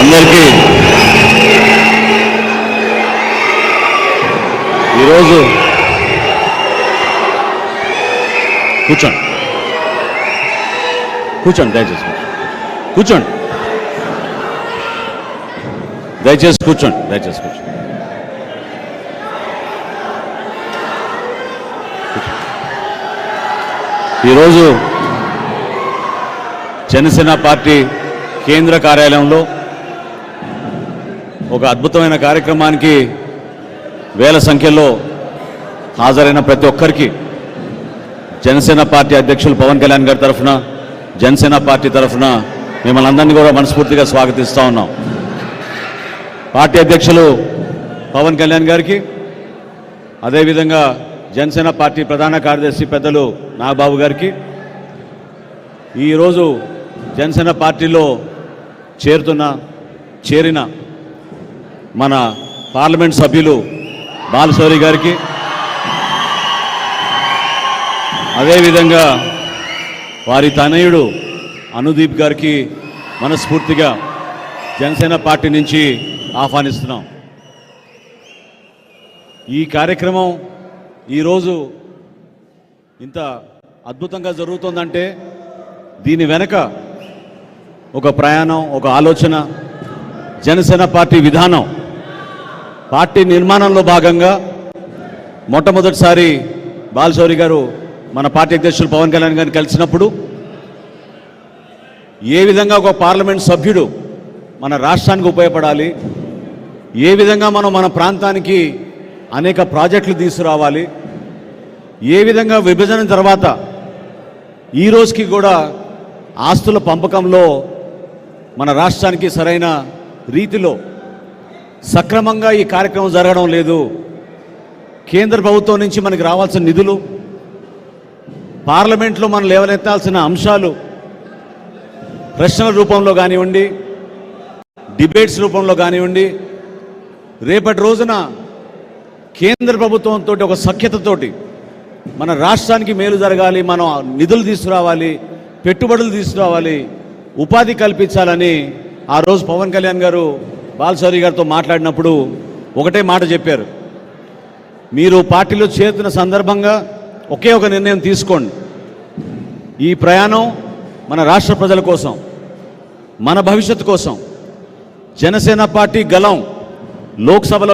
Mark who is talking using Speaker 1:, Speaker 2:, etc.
Speaker 1: అందరికీ ఈరోజు కూర్చోండి కూర్చోండి దయచేసి కూర్చోండి దయచేసి కూర్చోండి దయచేసి కూర్చోండి ఈరోజు జనసేన పార్టీ కేంద్ర కార్యాలయంలో ఒక అద్భుతమైన కార్యక్రమానికి వేల సంఖ్యలో హాజరైన ప్రతి ఒక్కరికి జనసేన పార్టీ అధ్యక్షులు పవన్ కళ్యాణ్ గారి తరఫున జనసేన పార్టీ తరఫున మిమ్మల్ని అందరినీ కూడా మనస్ఫూర్తిగా స్వాగతిస్తూ ఉన్నాం. పార్టీ అధ్యక్షులు పవన్ కళ్యాణ్ గారికి, అదేవిధంగా జనసేన పార్టీ ప్రధాన కార్యదర్శి పెద్దలు నాగబాబు గారికి, ఈరోజు జనసేన పార్టీలో చేరిన మన పార్లమెంట్ సభ్యులు బాలశౌరి గారికి, అదేవిధంగా వారి తనయుడు అనుదీప్ గారికి మనస్ఫూర్తిగా జనసేన పార్టీ నుంచి ఆహ్వానిస్తున్నాం. ఈ కార్యక్రమం ఈరోజు ఇంత అద్భుతంగా జరుగుతుందంటే దీని వెనక ఒక ప్రయాణం, ఒక ఆలోచన, జనసేన పార్టీ విధానం. పార్టీ నిర్మాణంలో భాగంగా మొట్టమొదటిసారి బాలశౌరి గారు మన పార్టీ అధ్యక్షులు పవన్ కళ్యాణ్ గారిని కలిసినప్పుడు ఏ విధంగా ఒక పార్లమెంట్ సభ్యుడు మన రాష్ట్రానికి ఉపయోగపడాలి, ఏ విధంగా మనం మన ప్రాంతానికి అనేక ప్రాజెక్టులు తీసుకురావాలి, ఏ విధంగా విభజన తర్వాత ఈ రోజుకి కూడా ఆస్తుల పంపకంలో మన రాష్ట్రానికి సరైన రీతిలో సక్రమంగా ఈ కార్యక్రమం జరగడం లేదు, కేంద్ర ప్రభుత్వం నుంచి మనకి రావాల్సిన నిధులు, పార్లమెంట్లో మనం లేవనెత్తాల్సిన అంశాలు ప్రశ్నల రూపంలో కానివ్వండి, డిబేట్స్ రూపంలో కానివ్వండి, రేపటి రోజున కేంద్ర ప్రభుత్వంతో ఒక సఖ్యతతోటి మన రాష్ట్రానికి మేలు జరగాలి, మనం నిధులు తీసుకురావాలి, పెట్టుబడులు తీసుకురావాలి, ఉపాధి కల్పించాలని ఆ రోజు పవన్ కళ్యాణ్ గారు బాలశౌరి గారితో మాట్లాడినప్పుడు ఒకటే మాట చెప్పారు. మీరు పార్టీలో చేరుతున్న సందర్భంగా ఒకే ఒక నిర్ణయం తీసుకోండి. ఈ ప్రయాణం మన రాష్ట్ర ప్రజల కోసం, మన భవిష్యత్తు కోసం. జనసేన పార్టీ గలం లోక్సభలో